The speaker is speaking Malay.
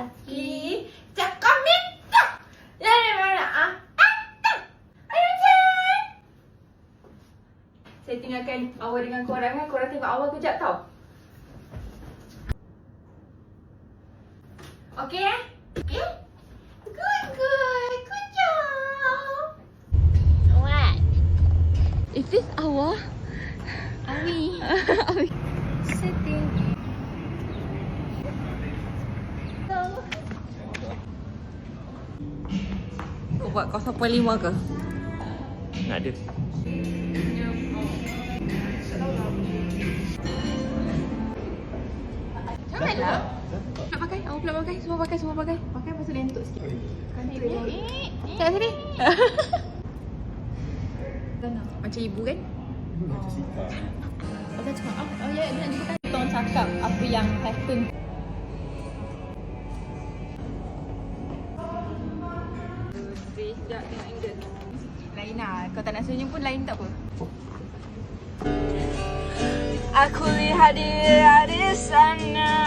Asli. Cakap minta. Dari mana? Ayo, Cik. Saya tinggalkan awal dengan korang kan. Korang tengok awal kejap tau. Okay? Okay? Good. Good job. What? Is this our? Awi. Sitting. Kau buat kawasan poin 5 ke? Tak ada. Janganlah. Nak pakai? Awak pula pakai. Semua pakai. Pakai pasal lentuk sikit. Kat sini. Macam ibu kan? Abang cakap, oh ya, dia nak cerita. Tolong cakap apa yang happen. Sekejap tengok angle. Lain lah. Kau tak nak senyum pun lain tak apa. Aku lihat dia di sana.